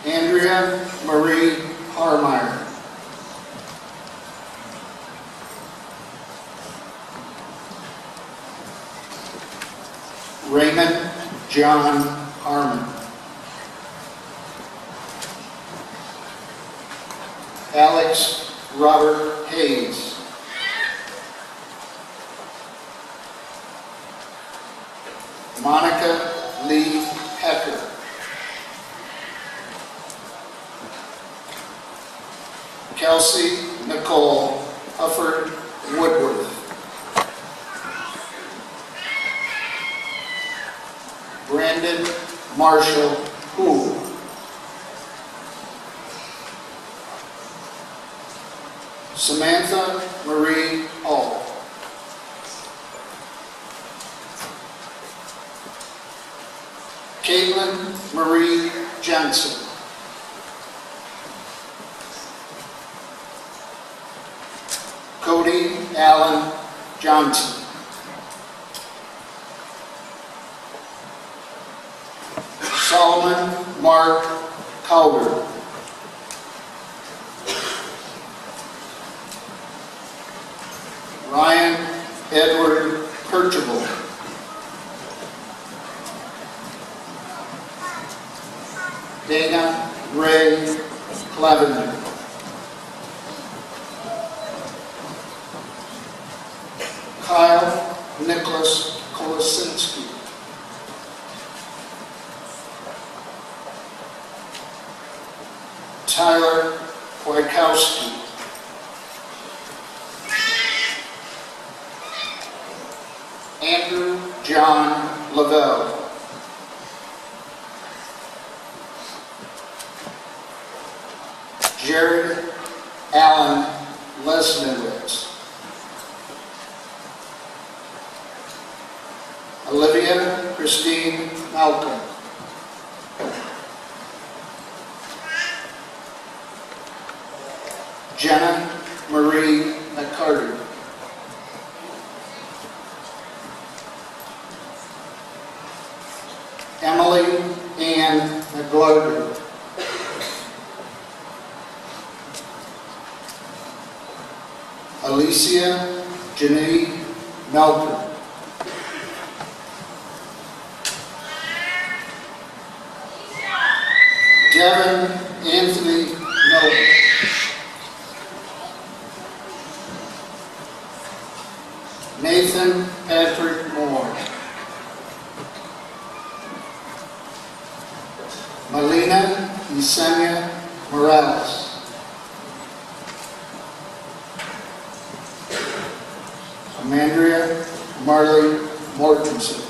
Andrea Marie Harmeyer. Raymond John Harmon. Alex Robert Hayes. Monica Lee Hecker. Kelsey Nicole Hufford Woodworth. Brandon Marshall Poole. Samantha Marie Hall. Caitlin Marie Johnson. Cody Allen Johnson. Solomon Mark Calder. Ryan Edward Percival. Dana Ray Clavender. Kyle Nicholas Kolosinski. Tyler Wojkowski. Andrew John Lavelle. Jared Allen Lesniewicz. Olivia Christine Malcolm. Jenna Marie McCarty. Emily Ann McGloder. Alicia Janine Melker. Devin Anthony Miller. Nathan Patrick Moore. Melina Yesenia Morales. Amandria Marley Mortensen.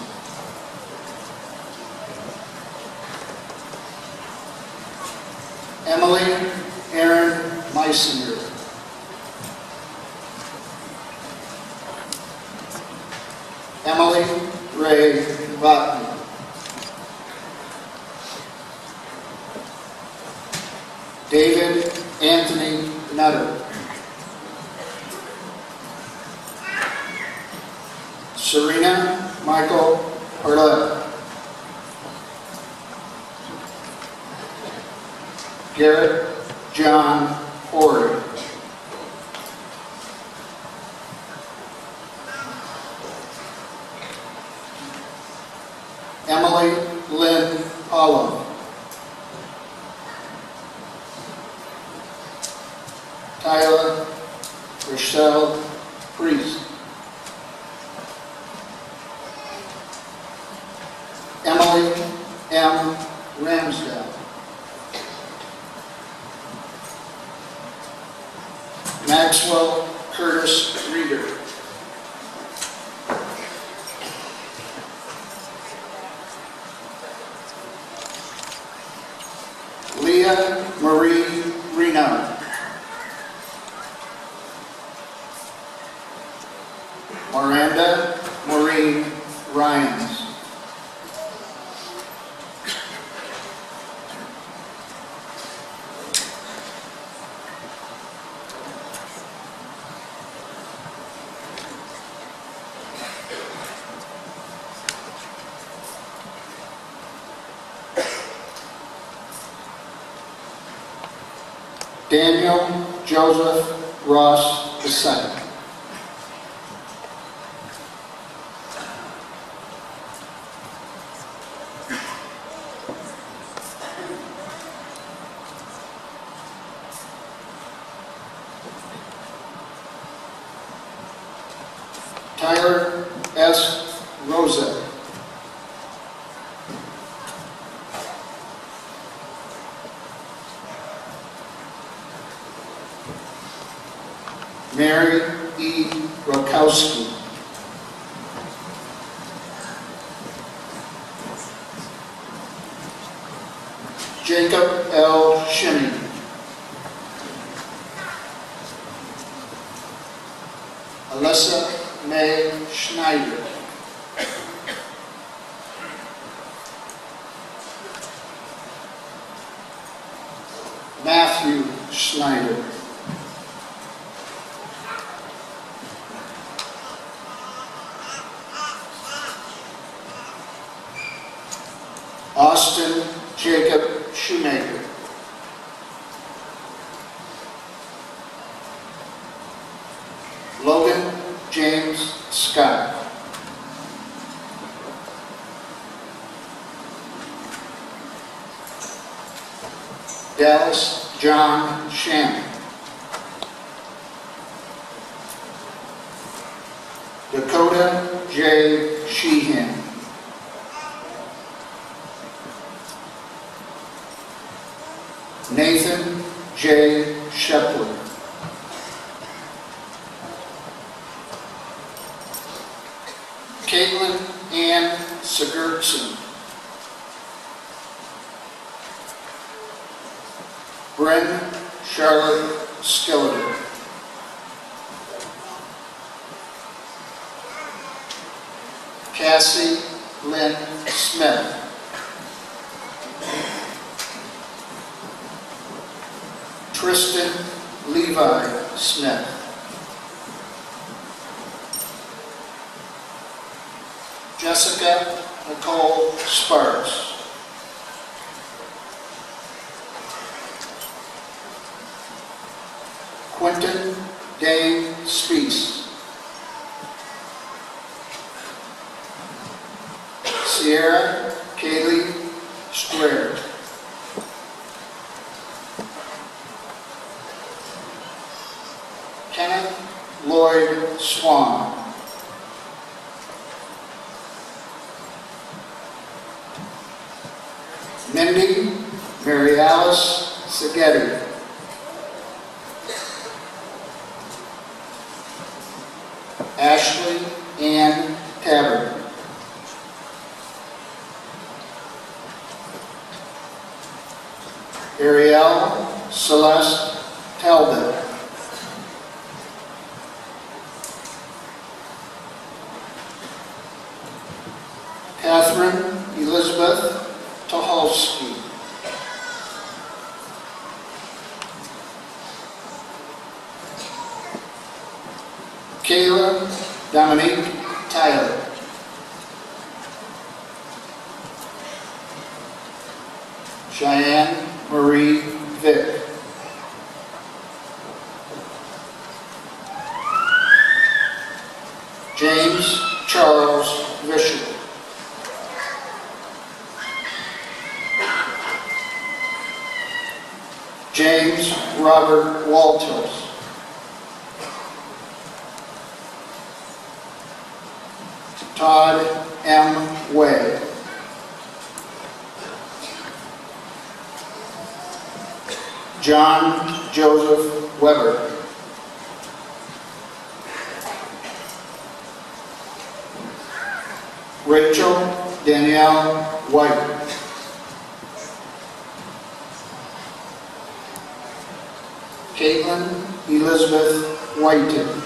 Emily Aaron Meisinger. Emily Ray Vatney. David Anthony Nutter. Serena Michael Arlett. Garrett John Horry. Emily Lynn Holland. Tyler Rochelle Priest. Emily M. Ramsdale. Maxwell Curtis Reeder. Leah Marie Reno. Miranda Maureen Ryans. Daniel Joseph Ross II. Tyler S. Rosa. Mary E. Rokowski. Jacob L. Shinney. Alyssa May Schneider. Matthew Schneider. Austin Jacob Shoemaker. Logan James Scott. Dallas John Shannon. Dakota J. Sheehan. Nathan J. Shepler. Caitlin Ann Sigurdsson. Bryn Charlotte Skilleter. Cassie Lynn Smith. Tristan Levi Smith. Jessica Nicole Sparks. Quentin Dane Spees. Sierra Kaylee Strayer. Kenneth Lloyd Swan. Mindy Mary Alice Seghetti. Ashley Ann Tabard. Ariel Celeste Talbot. Catherine Elizabeth Tucholsky. Kayla Dominique Tyler. Cheyenne Marie Vick. James Charles Vischer. James Robert Walters. Todd M. Way. John Joseph Weber. Rachel Danielle White. Caitlin Elizabeth Whiten.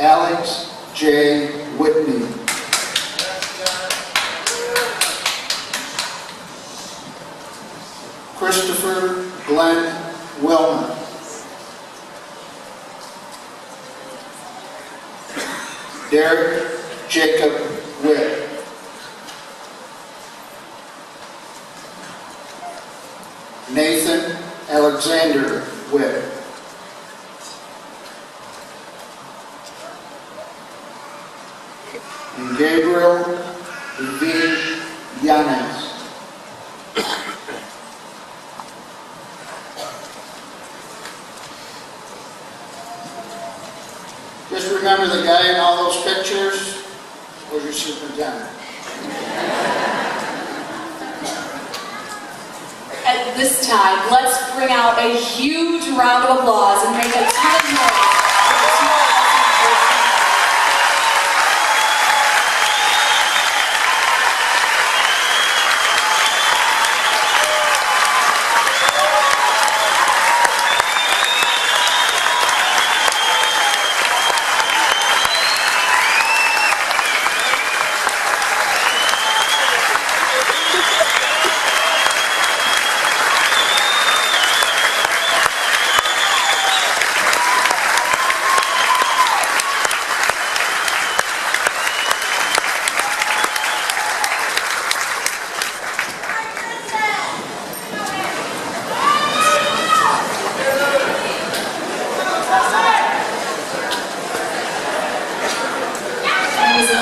Alex J. Whitney. Christopher Glenn Wellman. Derek Jacob Witt. Alexander Witt. And Gabriel V. Yanez. Just remember the guy in all those pictures was your superintendent. At this time, let's bring out a huge round of applause and make a ton of noise.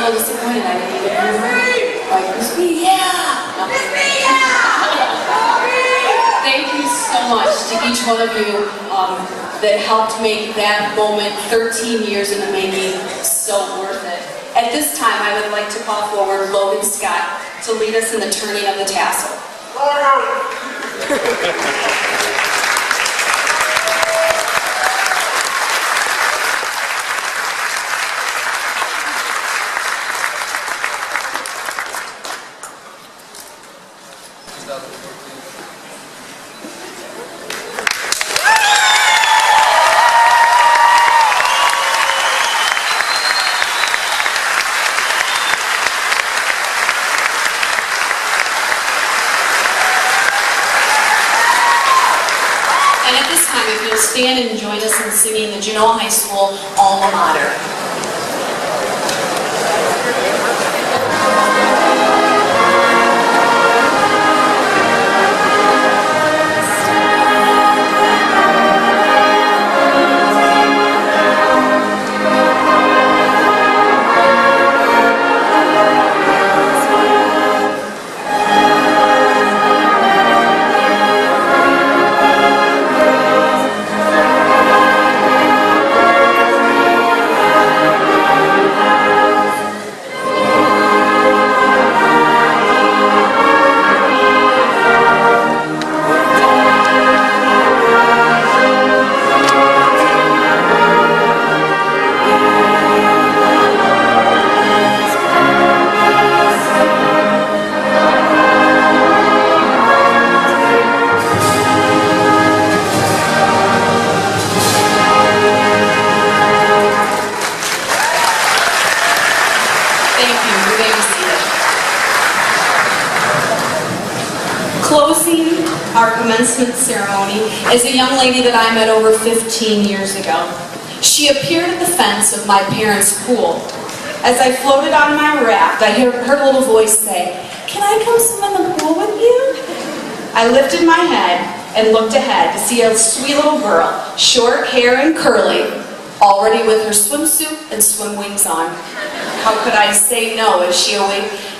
Disappointed I didn't even hear her. Like, Crispy, yeah! Thank you so much to each one of you that helped make that moment 13 years in the making so worth it. At this time, I would like to call forward Logan Scott to lead us in the turning of the tassel. If you'll stand and join us in singing the Genoa High School alma mater. Closing our commencement ceremony is a young lady that I met over 15 years ago. She appeared at the fence of my parents' pool. As I floated on my raft, I heard her little voice say, "Can I come swim in the pool with you?" I lifted my head and looked ahead to see a sweet little girl, short hair and curly, already with her swimsuit and swim wings on. How could I say no as she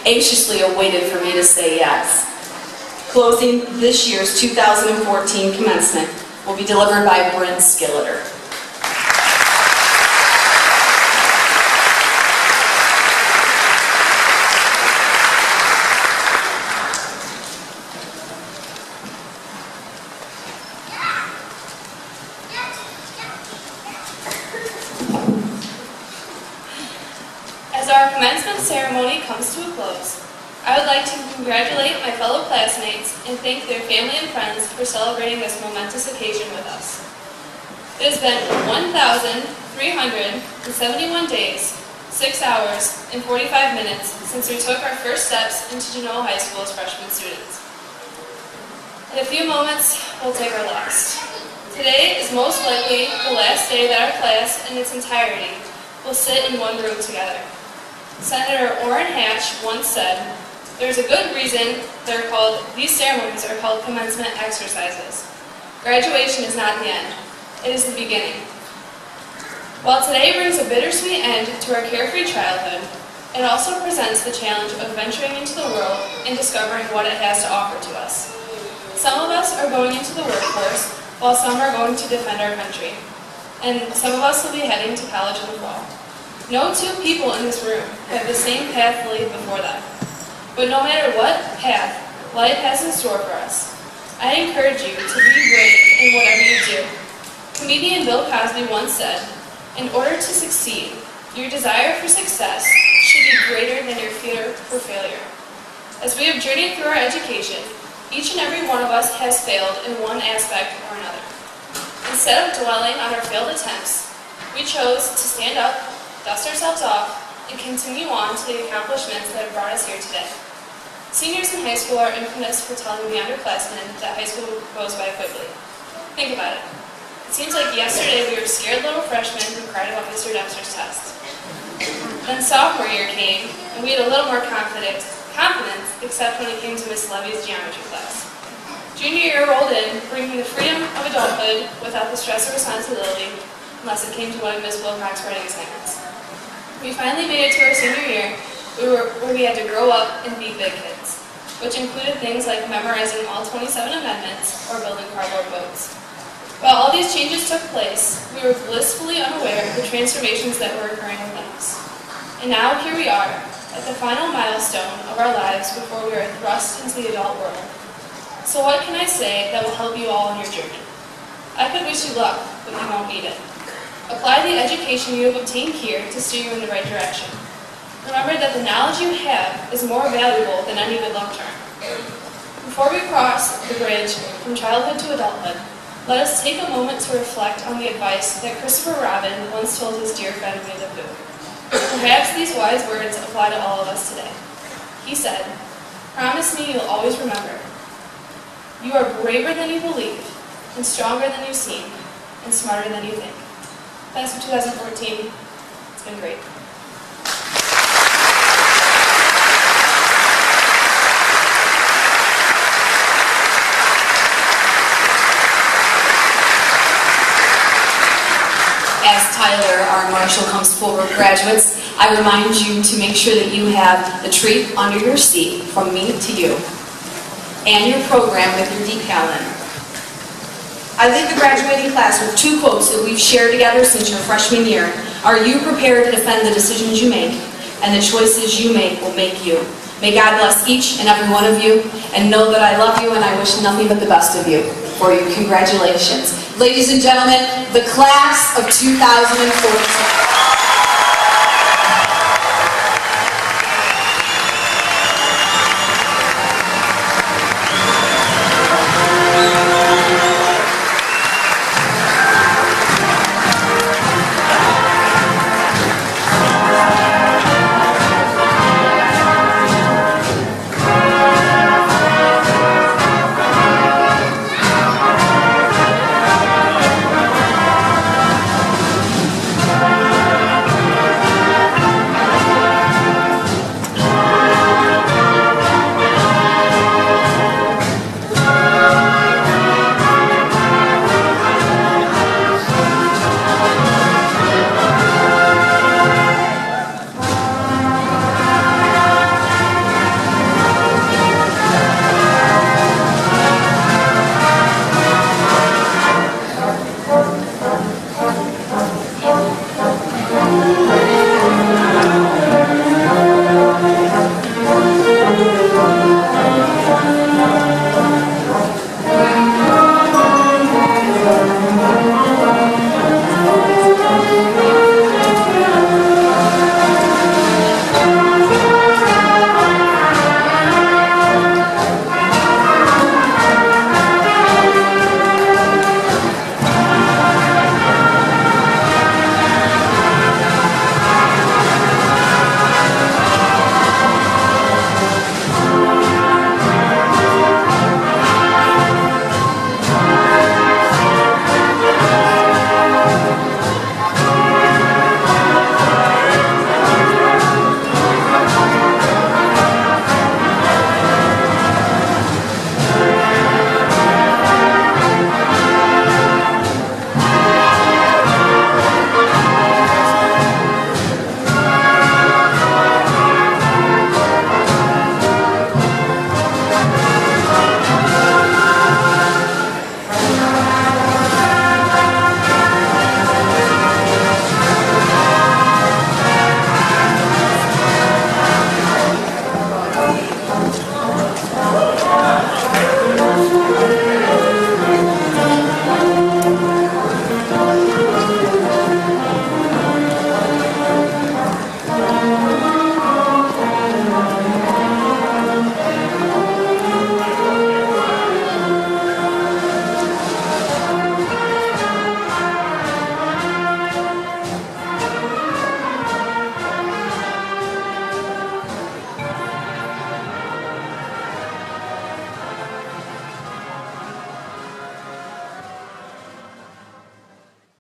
anxiously awaited for me to say yes? Closing this year's 2014 commencement will be delivered by Brent Skilleter. As our commencement ceremony comes to a close, I would like to congratulate my fellow classmates and thank their family and friends for celebrating this momentous occasion with us. It has been 1,371 days, 6 hours, and 45 minutes since we took our first steps into Genoa High School as freshman students. In a few moments, we'll take our last. Today is most likely the last day that our class in its entirety will sit in one room together. Senator Orrin Hatch once said, "There's a good reason these ceremonies are called commencement exercises. Graduation is not the end. It is the beginning. While today brings a bittersweet end to our carefree childhood, it also presents the challenge of venturing into the world and discovering what it has to offer to us. Some of us are going into the workforce, while some are going to defend our country. And some of us will be heading to college in the fall. No two people in this room have the same path laid before them. But no matter what path life has in store for us, I encourage you to be brave in whatever you do. Comedian Bill Cosby once said, "In order to succeed, your desire for success should be greater than your fear for failure." As we have journeyed through our education, each and every one of us has failed in one aspect or another. Instead of dwelling on our failed attempts, we chose to stand up, dust ourselves off, and continue on to the accomplishments that have brought us here today. Seniors in high school are infamous for telling the underclassmen that high school goes by quickly. Think about it. It seems like yesterday we were scared little freshmen who cried about Mr. Dempster's test. Then sophomore year came, and we had a little more confidence, except when it came to Miss Levy's geometry class. Junior year rolled in, bringing the freedom of adulthood without the stress of responsibility, unless it came to one of Miss Wilcox's writing assignments. We finally made it to our senior year, where we had to grow up and be big kids, which included things like memorizing all 27 amendments or building cardboard boats. While all these changes took place, we were blissfully unaware of the transformations that were occurring within us. And now here we are, at the final milestone of our lives before we are thrust into the adult world. So what can I say that will help you all on your journey? I could wish you luck, but you won't need it. Apply the education you have obtained here to steer you in the right direction. Remember that the knowledge you have is more valuable than any good luck charm. Before we cross the bridge from childhood to adulthood, let us take a moment to reflect on the advice that Christopher Robin once told his dear friend Winnie the Pooh. Perhaps these wise words apply to all of us today. He said, "Promise me you'll always remember. You are braver than you believe, and stronger than you seem, and smarter than you think." Class of 2014, it's been great. As Tyler, our marshal, comes forward, graduates, I remind you to make sure that you have the treat under your seat from me to you, and your program with your decal in. I leave the graduating class with two quotes that we've shared together since your freshman year. Are you prepared to defend the decisions you make, and the choices you make will make you? May God bless each and every one of you, and know that I love you and I wish nothing but the best of you. For you, congratulations. Ladies and gentlemen, the class of 2014.